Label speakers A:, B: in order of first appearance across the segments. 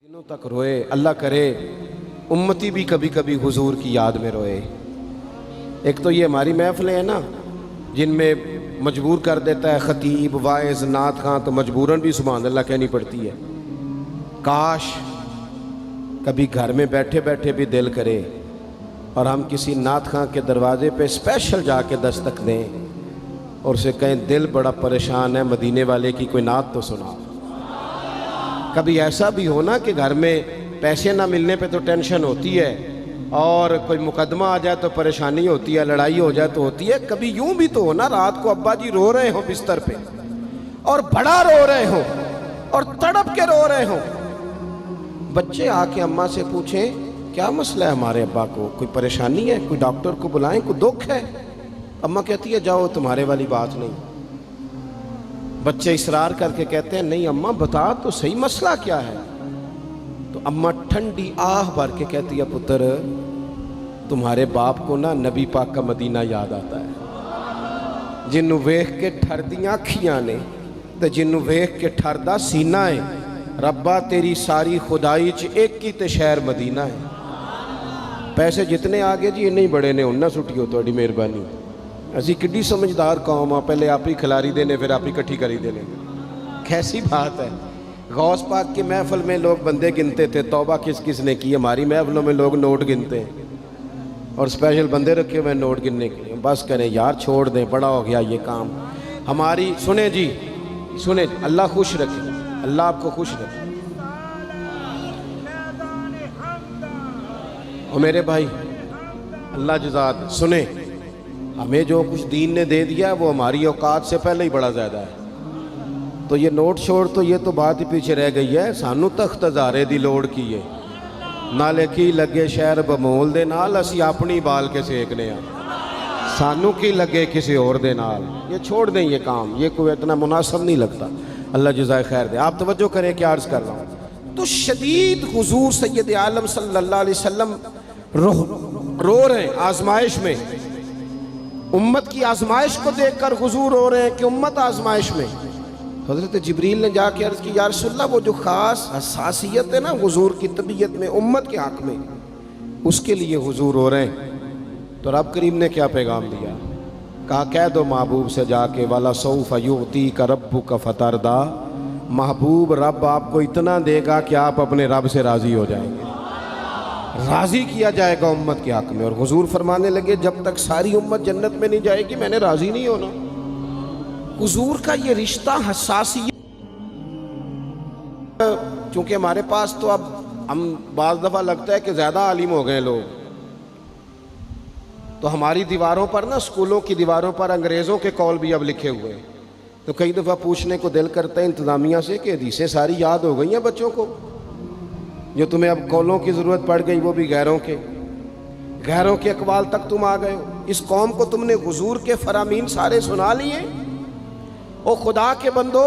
A: दिनों तक रोए। अल्लाह करे उम्मती भी कभी कभी हुजूर की याद में रोए। एक तो ये हमारी महफिलें हैं ना जिनमें मजबूर कर देता है ख़तीब वाइज नात खां, तो मजबूरन भी सुभान अल्लाह कहनी पड़ती है। काश कभी घर में बैठे बैठे भी दिल करे और हम किसी नात खां के दरवाजे पे स्पेशल जाके दस्तक दें और उसे कहें दिल बड़ा परेशान है, मदीने वाले की कोई नात तो सुना। कभी ऐसा भी हो ना कि घर में पैसे ना मिलने पे तो टेंशन होती है और कोई मुकदमा आ जाए तो परेशानी होती है, लड़ाई हो जाए तो होती है। कभी यूं भी तो हो ना रात को अब्बा जी रो रहे हो बिस्तर पे और बड़ा रो रहे हो और तड़प के रो रहे हो, बच्चे आके अम्मा से पूछें क्या मसला है हमारे अब्बा को, कोई परेशानी है, कोई डॉक्टर को बुलाएं, कोई दुख है। अम्मा कहती है जाओ तुम्हारे वाली बात नहीं। बच्चे इसरार करके कहते हैं नहीं अम्मा बता तो सही मसला क्या है। तो अम्मा ठंडी आह भर के कहती है पुत्र तुम्हारे बाप को ना नबी पाक का मदीना याद आता है, जिन्नू वेख के ठरदियां अखियां ने ते जिन्नू वेख के ठरदा सीना है। रब्बा तेरी सारी खुदाई च एक ही ते शहर मदीना है। पैसे जितने आगे जी इन्ने ही बड़े ने उन्ना सुटियो थोड़ी मेहरबानी। असी किड्डी समझदार कौम आ, पहले आप ही खिलारी देने फिर आप ही इकट्ठी करी देने। कैसी बात है। गौस पाक की महफिल में लोग बंदे गिनते थे, तौबा किस किस ने की। हमारी महफिलों में लोग नोट गिनते हैं और स्पेशल बंदे रखे हुए नोट गिनने के लिए। बस करें यार, छोड़ दें, बड़ा हो गया ये काम हमारी। सुने जी सुने, अल्लाह खुश रखे, अल्लाह आपको खुश रखे। और मेरे भाई अल्लाह जज़ात सुने, हमें जो कुछ दीन ने दे दिया है वो हमारी औकात से पहले ही बड़ा ज़्यादा है। तो ये नोट छोड़ तो ये तो बात ही पीछे रह गई है। सानू तख्त हज़ारे दी लोड़ की है, नाले की लगे शहर बमोल दे नाल असी अपनी बाल के सेकने आ, सानू की लगे किसी और दे नाल। ये छोड़ दें ये काम, ये कोई इतना मुनासिब नहीं लगता। अल्लाह जज़ाए खैर दे। आप तवज्जो करें क्या अर्ज़ कर रहा हूँ। तो शदीद हुजूर सैयद आलम सल्लल्लाहु अलैहि वसल्लम रो रहे हैं आजमाइश में। उम्मत की आजमाइश को देखकर हुजूर रो रहे हैं कि उम्मत आजमाइश में। हज़रत जिब्रील ने जाके अर्ज़ की या रसूलल्लाह वो जो ख़ास हसासियत है ना हुजूर की तबीयत में उम्मत के हक़ में, उसके लिए हुजूर रो रहे हैं। तो रब करीम ने क्या पैगाम दिया, कहा कह दो महबूब से जाके वाला सौफ युती का रब्बु का फतरदा, महबूब रब आपको इतना देगा कि आप अपने रब से राज़ी हो जाएंगे। राज़ी किया जाएगा उम्मत के हक़ में। और हुजूर फरमाने लगे जब तक सारी उम्मत जन्नत में नहीं जाएगी मैंने राज़ी नहीं होना। हुजूर का ये रिश्ता हसासियत, चूँकि हमारे पास तो अब हम बाज़ दफ़ा लगता है कि ज़्यादा आलिम हो गए लोग, तो हमारी दीवारों पर ना, स्कूलों की दीवारों पर अंग्रेज़ों के कौल भी अब लिखे हुए हैं। तो कई दफ़ा पूछने को दिल करता है इंतज़ामिया से कि हदीसें सारी याद हो गई हैं बच्चों को, जो तुम्हें अब कौलों की ज़रूरत पड़ गई वो भी गैरों के अक़वाल तक तुम आ गए हो। इस कौम को तुमने हुजूर के फरामीन सारे सुना लिए। ओ खुदा के बंदो,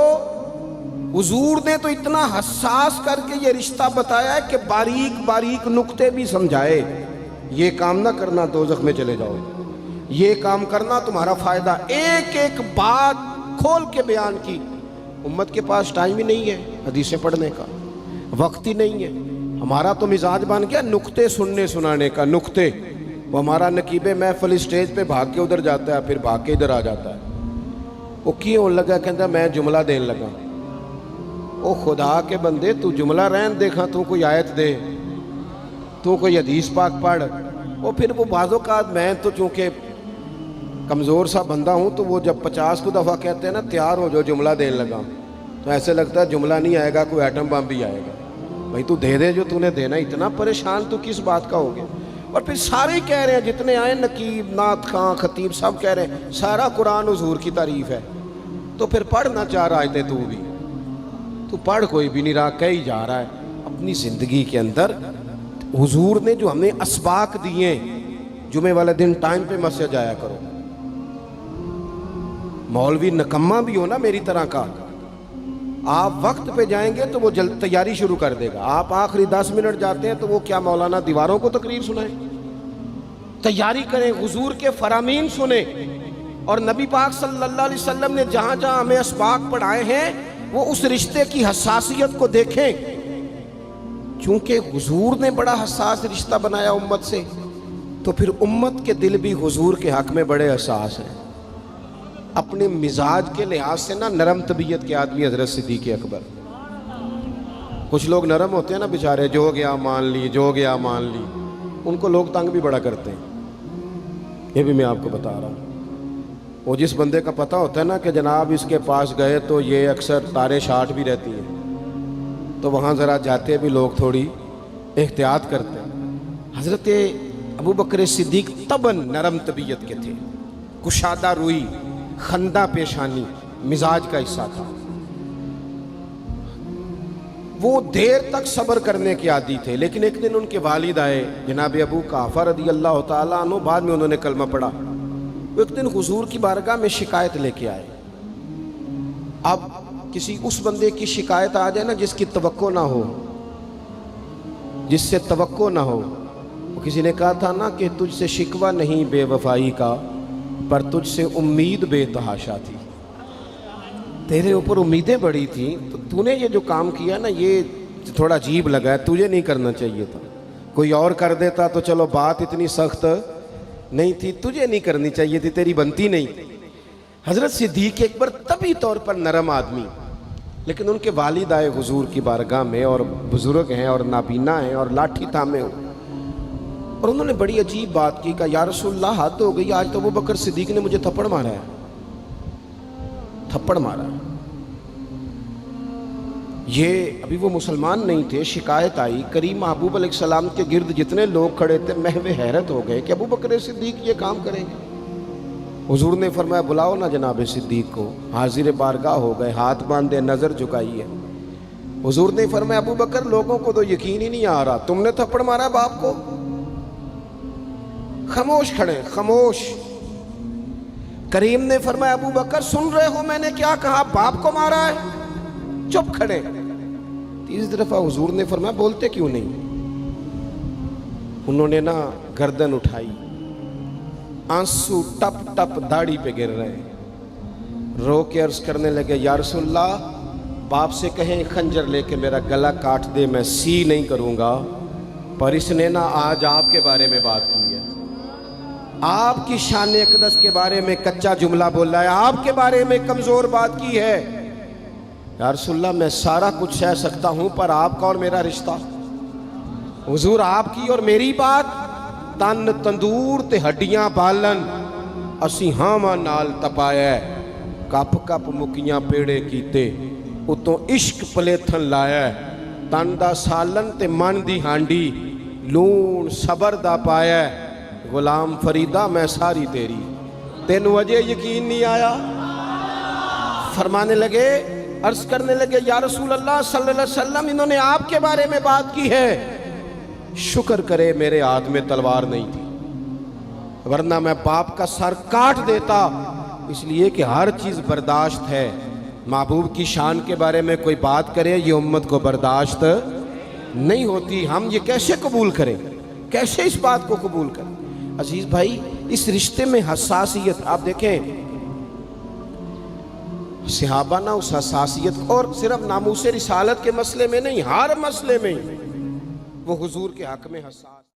A: हुजूर ने तो इतना हसास करके ये रिश्ता बताया है कि बारीक बारीक नुक्ते भी समझाए। ये काम ना करना दोज़ख में चले जाओगे, ये काम करना तुम्हारा फ़ायदा। एक एक बात खोल के बयान की। उम्मत के पास टाइम ही नहीं है हदीसें पढ़ने का, वक्त ही नहीं है। हमारा तो मिजाज बन गया नुक्ते सुनने सुनाने का। नुक्ते वो हमारा नकीबे महफिल स्टेज पे भाग के उधर जाता है, फिर भाग के इधर आ जाता है। वो क्यों लगा, कहता मैं जुमला देने लगा। ओ खुदा के बंदे तू जुमला रहन देखा, तू कोई आयत दे, तू कोई हदीस पाक पढ़। वो फिर वो बाज़ों का मैं तो चूँकि कमज़ोर सा बंदा हूँ, तो वो जब 50 को दफ़ा कहते हैं ना तैयार हो जो जुमला देने लगा, तो ऐसे लगता है जुमला नहीं आएगा, कोई एटम बम भी आएगा। भाई तू दे दे जो तूने देना, इतना परेशान तो किस बात का हो गया। और फिर सारे कह रहे हैं जितने आए, नकीब नात खां खतीब सब कह रहे हैं सारा कुरान हुजूर की तारीफ़ है। तो फिर पढ़ना चाह रहा है तू भी, तू पढ़, कोई भी नहीं रहा, कह ही जा रहा है। अपनी ज़िंदगी के अंदर हुजूर ने जो हमें असबाक दिए, जुमे वाले दिन टाइम पे मस्जिद जाया करो। मौलवी नकम्मा भी हो ना मेरी तरह का, आप वक्त पे जाएंगे तो वो जल्द तैयारी शुरू कर देगा। आप आखिरी 10 मिनट जाते हैं तो वो क्या मौलाना दीवारों को तकरीर सुनाए। तैयारी करें, हुजूर के फरामीन सुने। और नबी पाक सल्लल्लाहु अलैहि वसल्लम ने जहाँ जहाँ हमें असबाक पढ़ाए हैं वो उस रिश्ते की हसासियत को देखें। چونکہ حضور نے بڑا حساس رشتہ بنایا امت سے، تو پھر امت کے دل بھی حضور کے حق میں بڑے حساس ہیں۔ اپنے مزاج کے لحاظ سے نا نرم طبیعت کے آدمی حضرت صدیق اکبر۔ کچھ لوگ نرم ہوتے ہیں نا بیچارے، جو گیا مان لی، جو گیا مان لی، ان کو لوگ تنگ بھی بڑا کرتے ہیں۔ یہ بھی میں آپ کو بتا رہا ہوں۔ وہ جس بندے کا پتہ ہوتا ہے نا کہ جناب اس کے پاس گئے تو یہ اکثر تارے شاٹ بھی رہتی ہیں، تو وہاں ذرا جاتے بھی لوگ تھوڑی احتیاط کرتے ہیں۔ حضرت ابو بکر صدیق طبعاً نرم طبیعت کے تھے، کشادہ روئی، خندہ پیشانی مزاج کا حصہ تھا۔ وہ دیر تک صبر کرنے کے عادی تھے، لیکن ایک دن ان کے والد آئے جناب ابو قحافہ رضی اللہ تعالیٰ عنہ، بعد میں انہوں نے کلمہ پڑھا۔ وہ ایک دن حضور کی بارگاہ میں شکایت لے کے آئے۔ اب کسی اس بندے کی شکایت آ جائے نا جس کی توقع نہ ہو، جس سے توقع نہ ہو، کسی نے کہا تھا نا کہ تجھ سے شکوہ نہیں بے وفائی کا، پر تجھ سے امید بے تحاشا تھی۔ تیرے اوپر امیدیں بڑی تھیں، تو نے یہ جو کام کیا نا یہ تھوڑا عجیب لگا ہے، تجھے نہیں کرنا چاہیے تھا۔ کوئی اور کر دیتا تو چلو بات اتنی سخت نہیں تھی، تجھے نہیں کرنی چاہیے تھی، تیری بنتی نہیں تھی۔ حضرت صدیق اکبر طبی طور پر نرم آدمی، لیکن ان کے والد آئے حضور کی بارگاہ میں، اور بزرگ ہیں اور نابینا ہیں اور لاٹھی تھامے ہو، اور انہوں نے بڑی عجیب بات کی، کہا یا رسول اللہ حد ہو گئی، آج تو ابو بکر صدیق نے مجھے تھپڑ مارا ہے، تھپڑ مارا ہے۔ یہ ابھی وہ مسلمان نہیں تھے، شکایت آئی، کریم محبوب علیہ السلام کے گرد جتنے لوگ کھڑے تھے محو حیرت ہو گئے کہ ابو بکر صدیق یہ کام کریں گے۔ حضور نے فرمایا بلاؤ نا جناب صدیق کو، حاضر بارگاہ ہو گئے، ہاتھ باندھے، نظر جھکائی ہے۔ حضور نے فرمایا ابو بکر لوگوں کو تو یقین ہی نہیں آ رہا، تم نے تھپڑ مارا ہے باپ کو؟ خاموش کھڑے، خاموش۔ کریم نے فرمایا ابو بکر سن رہے ہو میں نے کیا کہا، باپ کو مارا ہے؟ چپ کھڑے۔ تیسری دفعہ حضور نے فرمایا بولتے کیوں نہیں؟ انہوں نے نا گردن اٹھائی، آنسو ٹپ ٹپ داڑھی پہ گر رہے، رو کے عرض کرنے لگے یا رسول اللہ باپ سے کہیں خنجر لے کے میرا گلا کاٹ دے، میں سی نہیں کروں گا، پر اس نے نا آج آپ کے بارے میں بات کی ہے، آپ کی شان اقدس کے بارے میں کچا جملہ بولا ہے، آپ کے بارے میں کمزور بات کی ہے۔ یا رسول اللہ میں سارا کچھ سہ سکتا ہوں، پر آپ کا اور میرا رشتہ، حضور آپ کی اور میری بات، تن تندور تے ہڈیاں بالن، اسی ہاواں نال تپایا، کپ کپ مکیاں پیڑے کیتے، اتوں عشق پلیتھن لایا، تن دا سالن تے من دی ہانڈی، لون صبر دا پایا، غلام فریدہ میں ساری تیری، تینوں وجہ یقین نہیں آیا؟ فرمانے لگے، عرض کرنے لگے یا رسول اللہ صلی اللہ علیہ وسلم انہوں نے آپ کے بارے میں بات کی ہے، شکر کرے میرے ہاتھ میں تلوار نہیں تھی، ورنہ میں باپ کا سر کاٹ دیتا، اس لیے کہ ہر چیز برداشت ہے، محبوب کی شان کے بارے میں کوئی بات کرے یہ امت کو برداشت نہیں ہوتی، ہم یہ کیسے قبول کریں، کیسے اس بات کو قبول کریں؟ عزیز بھائی اس رشتے میں حساسیت، آپ دیکھیں صحابہ نا اس حساسیت، اور صرف ناموس رسالت کے مسئلے میں نہیں، ہر مسئلے میں وہ حضور کے حق میں حساس